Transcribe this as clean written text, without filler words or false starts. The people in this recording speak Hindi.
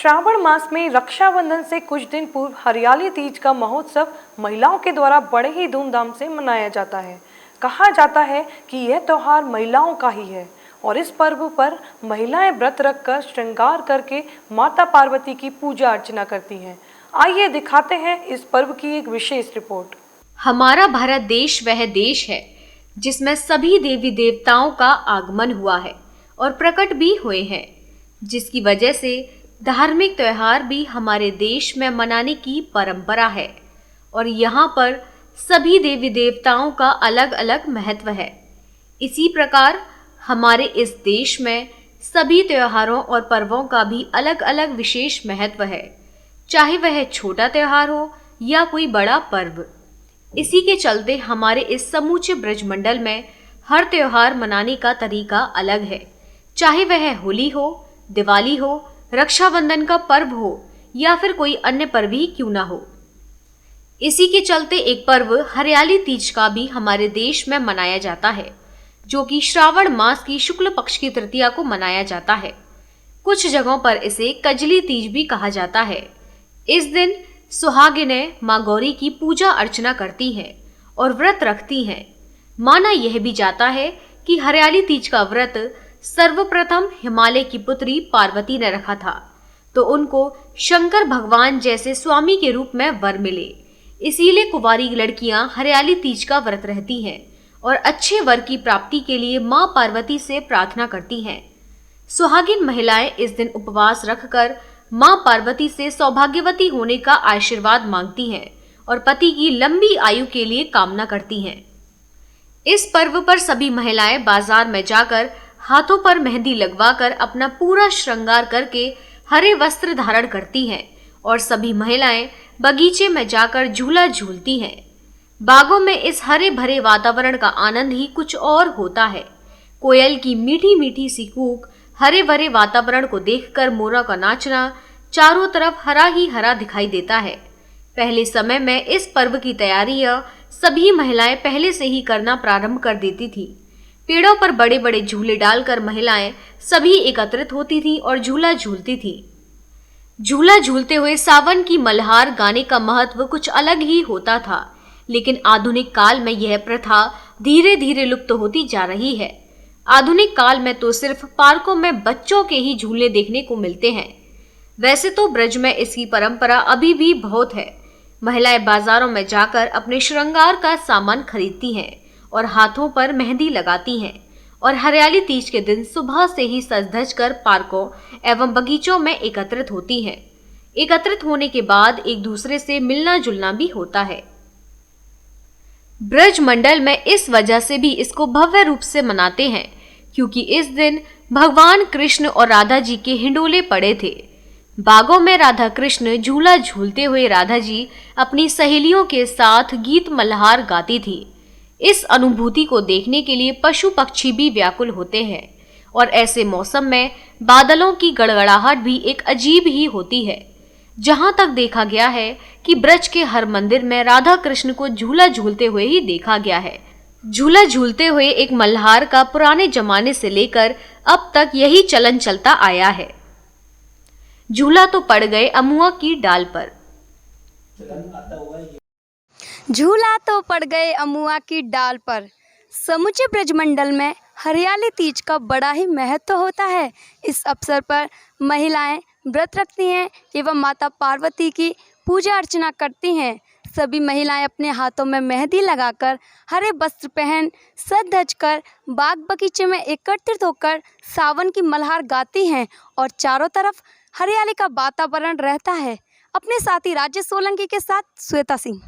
श्रावण मास में रक्षाबंधन से कुछ दिन पूर्व हरियाली तीज का महोत्सव महिलाओं के द्वारा बड़े ही धूमधाम से मनाया जाता है। कहा जाता है कि यह त्योहार महिलाओं का ही है और इस पर्व पर महिलाएं व्रत रखकर श्रृंगार करके माता पार्वती की पूजा अर्चना करती हैं। आइए दिखाते हैं इस पर्व की एक विशेष रिपोर्ट। हमारा भारत देश वह देश है जिसमें सभी देवी देवताओं का आगमन हुआ है और प्रकट भी हुए हैं, जिसकी वजह से धार्मिक त्योहार भी हमारे देश में मनाने की परंपरा है और यहाँ पर सभी देवी देवताओं का अलग अलग महत्व है। इसी प्रकार हमारे इस देश में सभी त्योहारों और पर्वों का भी अलग अलग विशेष महत्व है, चाहे वह छोटा त्योहार हो या कोई बड़ा पर्व। इसी के चलते हमारे इस समूचे ब्रजमंडल में हर त्योहार मनाने का तरीका अलग है, चाहे वह होली हो, दिवाली हो, रक्षाबंधन का पर्व हो या फिर कोई अन्य पर्व ही क्यों ना हो। इसी के चलते एक पर्व हरियाली तीज का भी हमारे देश में मनाया जाता है, जो कि श्रावण मास की शुक्ल पक्ष की तृतीया को मनाया जाता है। कुछ जगहों पर इसे कजली तीज भी कहा जाता है। इस दिन सुहागिनें मां गौरी की पूजा अर्चना करती हैं और व्रत रखती हैं। माना यह भी जाता है कि हरियाली तीज का व्रत सर्वप्रथम हिमालय की पुत्री पार्वती ने रखा था, तो उनको शंकर भगवान जैसे स्वामी के रूप में वर मिले। इसीलिए कुंवारी लड़कियां हरियाली तीज का व्रत रहती हैं और अच्छे वर की प्राप्ति के लिए मां पार्वती से प्रार्थना करती हैं। सुहागिन महिलाएं इस दिन उपवास रखकर मां पार्वती से सौभाग्यवती होने का आशीर्वाद मांगती हैं और पति की लंबी आयु के लिए कामना करती हैं। इस पर्व पर सभी महिलाएं बाजार में जाकर हाथों पर मेहंदी लगवाकर अपना पूरा श्रृंगार करके हरे वस्त्र धारण करती हैं और सभी महिलाएं बगीचे में जाकर झूला झूलती हैं। बागों में इस हरे भरे वातावरण का आनंद ही कुछ और होता है। कोयल की मीठी मीठी सी कूक, हरे भरे वातावरण को देखकर मोरों का नाचना, चारों तरफ हरा ही हरा दिखाई देता है। पहले समय में इस पर्व की तैयारियां सभी महिलाएं पहले से ही करना प्रारंभ कर देती थी। पेड़ों पर बड़े बड़े झूले डालकर महिलाएं सभी एकत्रित होती थीं और झूला झूलती थीं। झूला झूलते हुए सावन की मल्हार गाने का महत्व कुछ अलग ही होता था, लेकिन आधुनिक काल में यह प्रथा धीरे धीरे लुप्त होती जा रही है। आधुनिक काल में तो सिर्फ पार्कों में बच्चों के ही झूले देखने को मिलते हैं। वैसे तो ब्रज में इसकी परंपरा अभी भी बहुत है। महिलाएं बाजारों में जाकर अपने श्रृंगार का सामान खरीदती हैं और हाथों पर मेहंदी लगाती हैं और हरियाली तीज के दिन सुबह से ही सज धज कर पार्कों एवं बगीचों में एकत्रित होती हैं। एकत्रित होने के बाद एक दूसरे से मिलना जुलना भी होता है। ब्रज मंडल में इस वजह से भी इसको भव्य रूप से मनाते हैं, क्योंकि इस दिन भगवान कृष्ण और राधा जी के हिंडोले पड़े थे। बागों में राधा कृष्ण झूला झूलते हुए राधा जी अपनी सहेलियों के साथ गीत मल्हार गाती थी। इस अनुभूति को देखने के लिए पशु पक्षी भी व्याकुल होते हैं और ऐसे मौसम में बादलों की गड़गड़ाहट भी एक अजीब ही होती है। जहां तक देखा गया है कि ब्रज के हर मंदिर में राधा कृष्ण को झूला झूलते हुए ही देखा गया है। झूला झूलते हुए एक मल्हार का पुराने जमाने से लेकर अब तक यही चलन चलता आया है। झूला तो पड़ गए अमुआ की डाल पर। झूला तो पड़ गए अमुआ की डाल पर। समूचे ब्रजमंडल में हरियाली तीज का बड़ा ही महत्व होता है। इस अवसर पर महिलाएं व्रत रखती हैं एवं माता पार्वती की पूजा अर्चना करती हैं। सभी महिलाएं अपने हाथों में मेहंदी लगाकर हरे वस्त्र पहन सज धज कर बाग बगीचे में एकत्रित होकर सावन की मल्हार गाती हैं और चारों तरफ हरियाली का वातावरण रहता है। अपने साथी राजेश सोलंकी के साथ श्वेता सिंह।